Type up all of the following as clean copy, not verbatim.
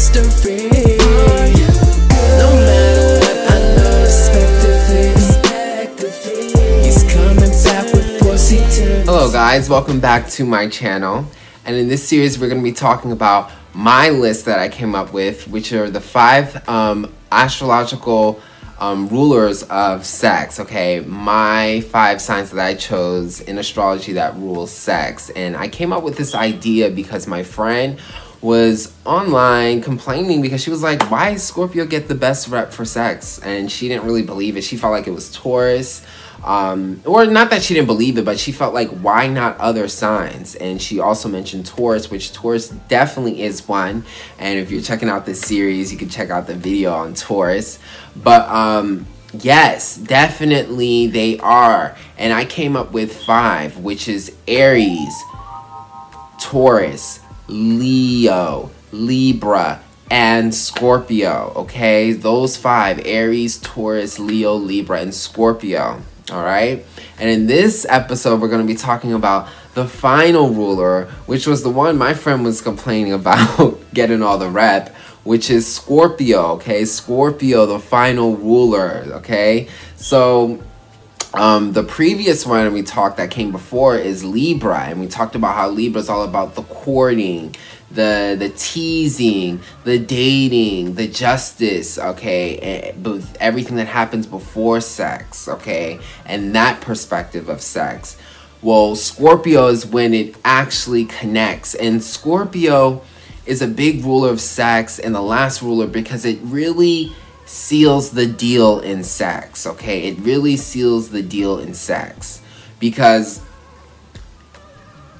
mystery. No matter what, I know respectively. He's coming back with force eternal. Hello guys, welcome back to my channel. And in this series we're going to be talking about my list that I came up with, which are the 5 astrological rulers of sex. Okay, my 5 signs that I chose in astrology that rules sex. And I came up with this idea because my friend was online complaining because she was like, why does Scorpio get the best rep for sex? And she didn't really believe it. She felt like it was Taurus. Or not that she didn't believe it, but she felt like, why not other signs? And she also mentioned Taurus, which Taurus definitely is one. And if you're checking out this series, you can check out the video on Taurus. But yes, definitely they are. And I came up with 5, which is Aries, Taurus, Leo, Libra, and Scorpio. Okay, those 5: Aries, Taurus, Leo, Libra, and Scorpio. All right, and in this episode we're going to be talking about the final ruler, which was the one my friend was complaining about getting all the rep, which is Scorpio. Okay, Scorpio, the final ruler. Okay, so the previous one we talked that came before is Libra, and we talked about how Libra is all about the courting, the teasing, the dating, the justice, okay, everything that happens before sex, okay, and that perspective of sex. Well, Scorpio is when it actually connects, and Scorpio is a big ruler of sex and the last ruler because it really seals the deal in sex, okay? It really seals the deal in sex because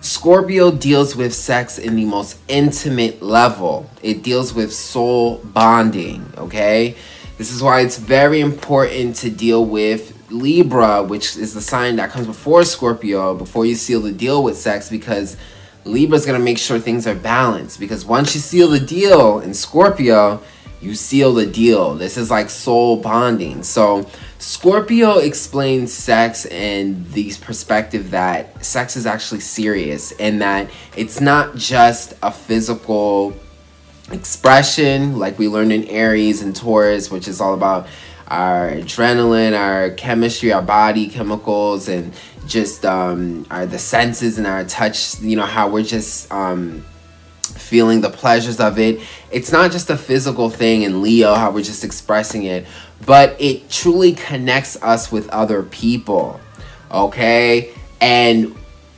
Scorpio deals with sex in the most intimate level. It deals with soul bonding, okay? This is why it's very important to deal with Libra, which is the sign that comes before Scorpio, before you seal the deal with sex, because Libra's gonna make sure things are balanced. Because once you seal the deal in Scorpio, you seal the deal. This is like soul bonding. So Scorpio explains sex in the perspective that sex is actually serious and that it's not just a physical expression like we learned in Aries and Taurus, which is all about our adrenaline, our chemistry, our body chemicals, and just the senses and our touch, you know, how we're just feeling the pleasures of it. It's not just a physical thing in Leo, how we're just expressing it, but it truly connects us with other people, okay? And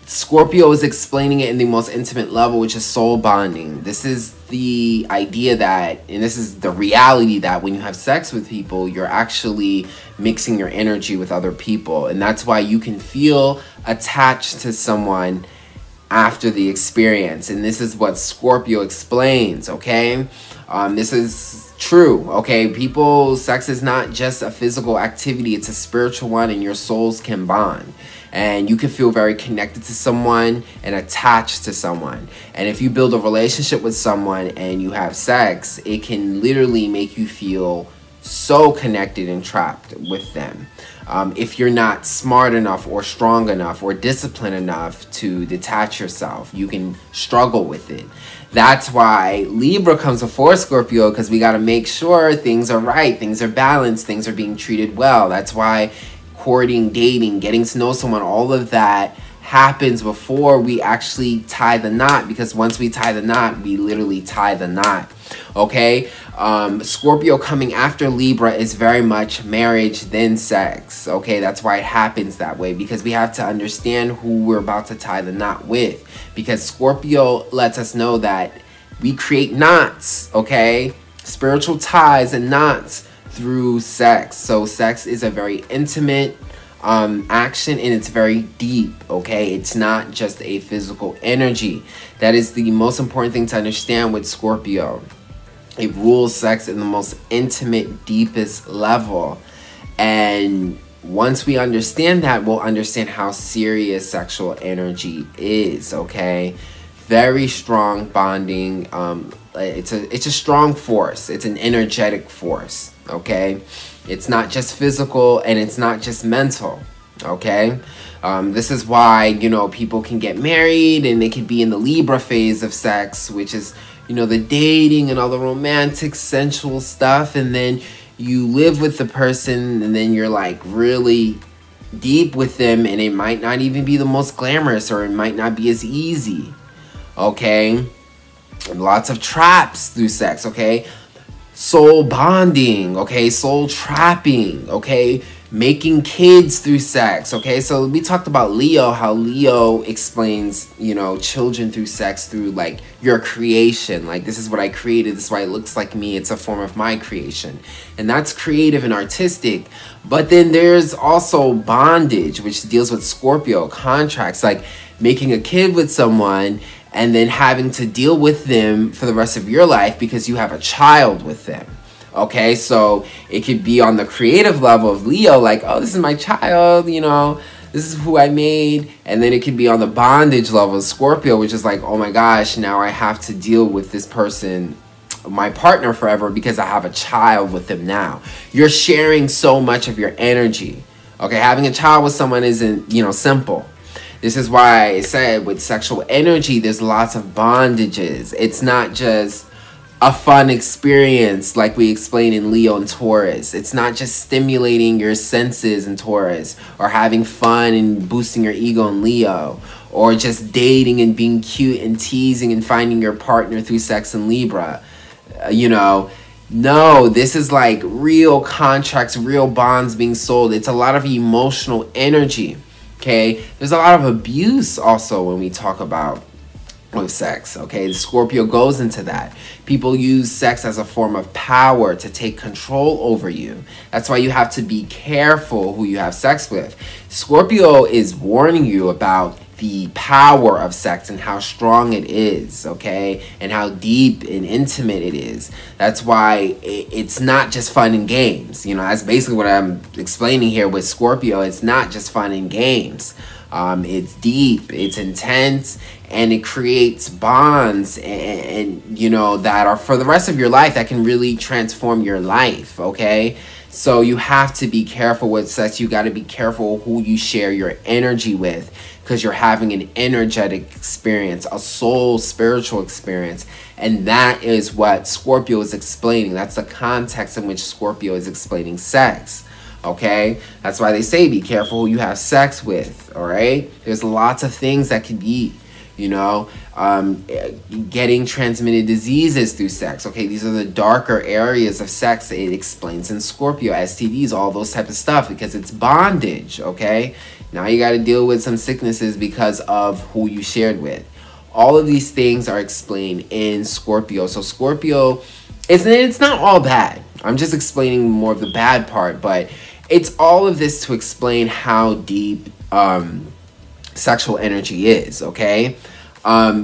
Scorpio is explaining it in the most intimate level, which is soul bonding. This is the idea that, and this is the reality that when you have sex with people, you're actually mixing your energy with other people. And that's why you can feel attached to someone after the experience. And this is what Scorpio explains, okay? This is true, okay? Sex is not just a physical activity, it's a spiritual one, and your souls can bond. And you can feel very connected to someone and attached to someone. And if you build a relationship with someone and you have sex, it can literally make you feel so connected and trapped with them. If you're not smart enough or strong enough or disciplined enough to detach yourself, you can struggle with it. That's why Libra comes before Scorpio, because we got to make sure things are right, things are balanced, things are being treated well. That's why courting, dating, getting to know someone, all of that happens before we actually tie the knot, because once we tie the knot, we literally tie the knot, okay? Scorpio coming after Libra is very much marriage then sex, okay? That's why it happens that way, because we have to understand who we're about to tie the knot with, because Scorpio lets us know that we create knots, okay? Spiritual ties and knots through sex. So sex is a very intimate action, and it's very deep, okay? It's not just a physical energy. That is the most important thing to understand with Scorpio. It rules sex in the most intimate, deepest level. And once we understand that, we'll understand how serious sexual energy is, okay? Very strong bonding. It's a strong force. It's an energetic force, okay? It's not just physical, and it's not just mental, okay? This is why, you know, people can get married and they can be in the Libra phase of sex, which is you know, the dating and all the romantic, sensual stuff, and then you live with the person, and then you're like really deep with them, and it might not even be the most glamorous, or it might not be as easy, okay? And lots of traps through sex, okay? Soul bonding, okay? Soul trapping, okay? Making kids through sex, okay? So we talked about Leo, how Leo explains, you know, children through sex, through like your creation. Like, this is what I created, this is why it looks like me, it's a form of my creation. And that's creative and artistic. But then there's also bondage, which deals with Scorpio, contracts, like making a kid with someone and then having to deal with them for the rest of your life because you have a child with them. Okay, so it could be on the creative level of Leo, like, oh, this is my child, you know, this is who I made. And then it could be on the bondage level of Scorpio, which is like, oh my gosh, now I have to deal with this person, my partner, forever because I have a child with them now. You're sharing so much of your energy. Okay, having a child with someone isn't, you know, simple. This is why I said with sexual energy, there's lots of bondages. It's not just a fun experience like we explained in Leo and Taurus. It's not just stimulating your senses in Taurus, or having fun and boosting your ego in Leo, or just dating and being cute and teasing and finding your partner through sex in Libra. You know, no, this is like real contracts, real bonds being sold. It's a lot of emotional energy, okay? There's a lot of abuse also when we talk about with sex, okay? The Scorpio goes into that. People use sex as a form of power to take control over you. That's why you have to be careful who you have sex with. Scorpio is warning you about the power of sex and how strong it is, okay? And how deep and intimate it is. That's why it's not just fun and games. You know, that's basically what I'm explaining here with Scorpio. It's not just fun and games. It's deep, it's intense, and it creates bonds and you know, that are for the rest of your life, that can really transform your life, okay? So you have to be careful with sex. You got to be careful who you share your energy with, because you're having an energetic experience, a soul spiritual experience. And that is what Scorpio is explaining. That's the context in which Scorpio is explaining sex. Okay, that's why they say be careful who you have sex with. All right, there's lots of things that could be, you know, getting transmitted diseases through sex. Okay, these are the darker areas of sex. It explains in Scorpio, STDs, all those type of stuff, because it's bondage. Okay, now you got to deal with some sicknesses because of who you shared with. All of these things are explained in Scorpio. So Scorpio, it's not all bad. I'm just explaining more of the bad part, but it's all of this to explain how deep sexual energy is, okay?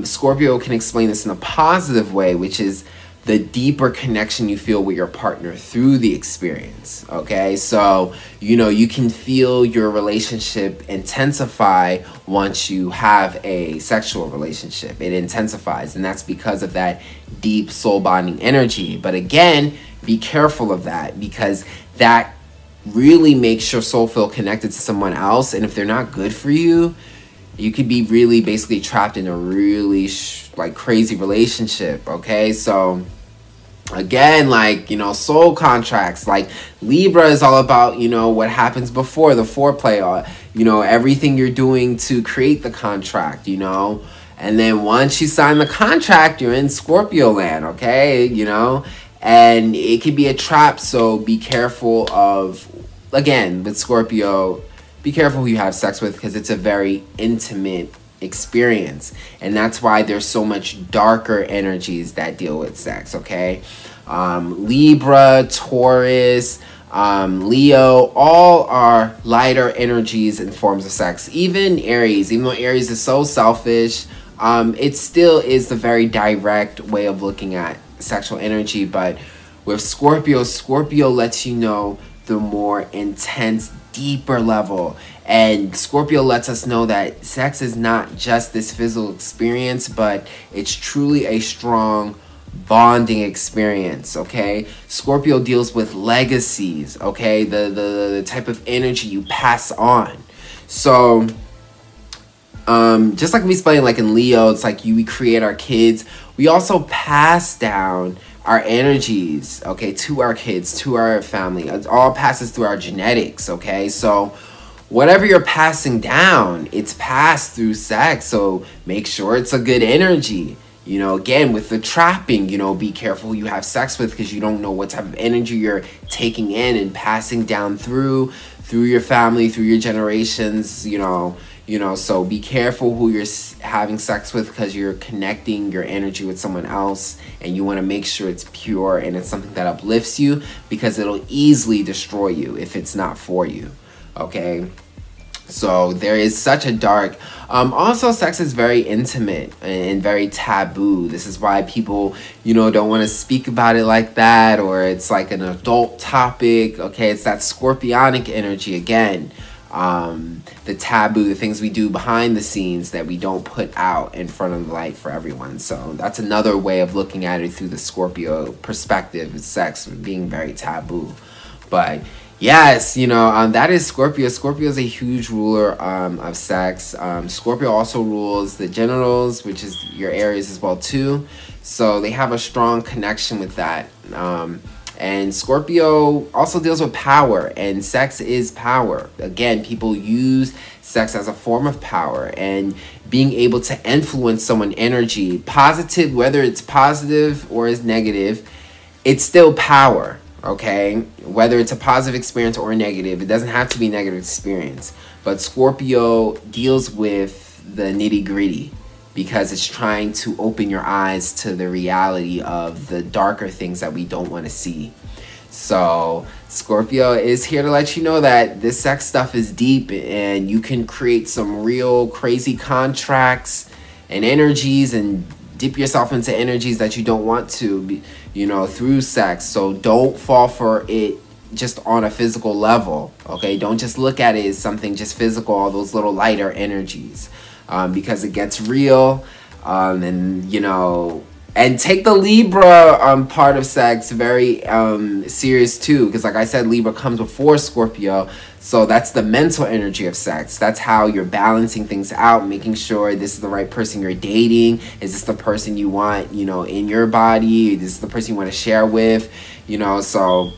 Scorpio can explain this in a positive way, which is the deeper connection you feel with your partner through the experience, okay? So, you know, you can feel your relationship intensify once you have a sexual relationship. It intensifies, and that's because of that deep soul bonding energy. But again, be careful of that, because that really makes your soul feel connected to someone else, and if they're not good for you, you could be really basically trapped in a really like crazy relationship, okay? So again, like, you know, soul contracts, like Libra is all about, you know, what happens before the foreplay, you know, everything you're doing to create the contract, you know, and then once you sign the contract, you're in Scorpio land, okay, you know, and it could be a trap. So be careful of, again, with Scorpio, be careful who you have sex with, because it's a very intimate experience, and that's why there's so much darker energies that deal with sex, okay? Libra, Taurus, Leo, all are lighter energies and forms of sex. Even Aries, even though Aries is so selfish, it still is the very direct way of looking at sexual energy. But with Scorpio, Scorpio lets you know the more intense, deeper level. And Scorpio lets us know that sex is not just this physical experience, but it's truly a strong bonding experience, okay? Scorpio deals with legacies, okay? The type of energy you pass on. So just like we explained, like in Leo, it's like we create our kids. We also pass down our energies, okay, to our kids, to our family. It all passes through our genetics, okay? So whatever you're passing down, it's passed through sex. So make sure it's a good energy. You know, again, with the trapping, you know, be careful who you have sex with, because you don't know what type of energy you're taking in and passing down through your family, through your generations, you know, so be careful who you're having sex with, because you're connecting your energy with someone else, and you want to make sure it's pure and it's something that uplifts you, because it'll easily destroy you if it's not for you, okay? So there is such a dark, also sex is very intimate and very taboo. This is why people, you know, don't want to speak about it like that, or it's like an adult topic, okay? It's that scorpionic energy again. The taboo, the things we do behind the scenes that we don't put out in front of the light for everyone. So that's another way of looking at it through the Scorpio perspective, is sex being very taboo. But yes, you know, that is Scorpio. Scorpio is a huge ruler of sex. Scorpio also rules the genitals, which is your areas as well too. So they have a strong connection with that. And Scorpio also deals with power, and sex is power. Again, people use sex as a form of power, and being able to influence someone's energy, positive, whether it's positive or is negative, it's still power, okay? Whether it's a positive experience or negative, it doesn't have to be a negative experience. But Scorpio deals with the nitty-gritty, because it's trying to open your eyes to the reality of the darker things that we don't want to see. So Scorpio is here to let you know that this sex stuff is deep, and you can create some real crazy contracts and energies, and dip yourself into energies that you don't want to, you know, through sex. So don't fall for it just on a physical level, okay? Don't just look at it as something just physical, all those little lighter energies. Because it gets real, and you know, and take the Libra part of sex very serious too, because like I said, Libra comes before Scorpio, so that's the mental energy of sex. That's how you're balancing things out, making sure this is the right person you're dating. Is this the person you want, you know, in your body? Is this the person you want to share with, you know? So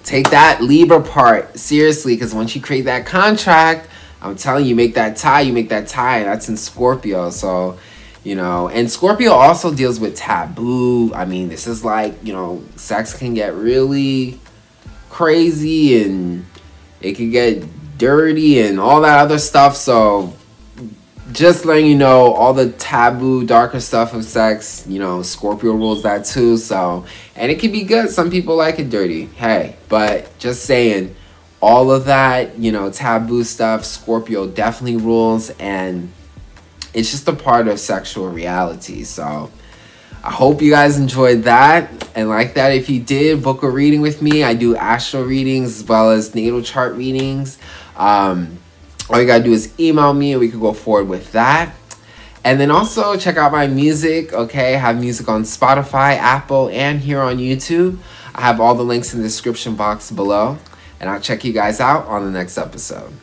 take that Libra part seriously, because once you create that contract, I'm telling you, make that tie, that's in Scorpio. So, you know, and Scorpio also deals with taboo. I mean, this is like, you know, sex can get really crazy, and it can get dirty and all that other stuff. So just letting you know, all the taboo, darker stuff of sex, you know, Scorpio rules that too. So, and it can be good. Some people like it dirty. Hey, but just saying, all of that, you know, taboo stuff, Scorpio definitely rules, and it's just a part of sexual reality. So I hope you guys enjoyed that and like that. If you did, book a reading with me. I do astro readings as well as natal chart readings. All you gotta do is email me, and we could go forward with that. And then also check out my music, okay? I have music on Spotify, Apple, and here on YouTube. I have all the links in the description box below. And I'll check you guys out on the next episode.